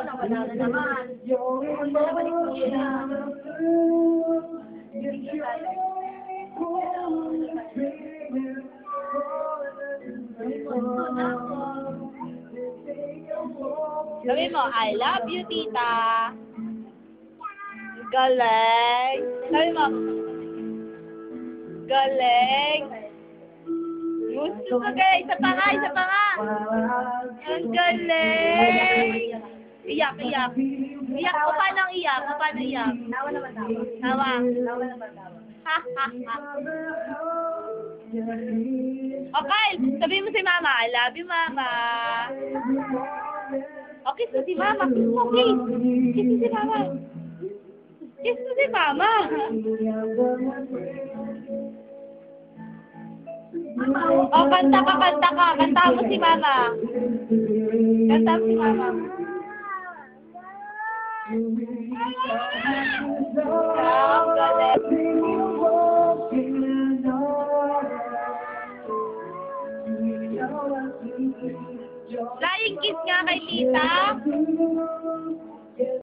Nawala na naman. Nabalik mo siya. Sabi mo, I love you, tita. Galing. Sabi mo, galing. Gusto ko, guys. Isa pa nga, isa pa nga. Ang galing. Iyak, iyak. Iyak ko, paano iyak? Paano iyak? Tawa naman, tawa. Tawa. Tawa naman, tawa. Ha, ha, ha. Okay, sabihin mo si mama, I love you, mama. Okay, so si mama. Okay. Kiss mo si mama. Kiss mo si mama. Oh, kanta ka, kanta ka. Kanta mo si mama. Kanta mo si mama. Ang galing. Flying kiss nga kay tita.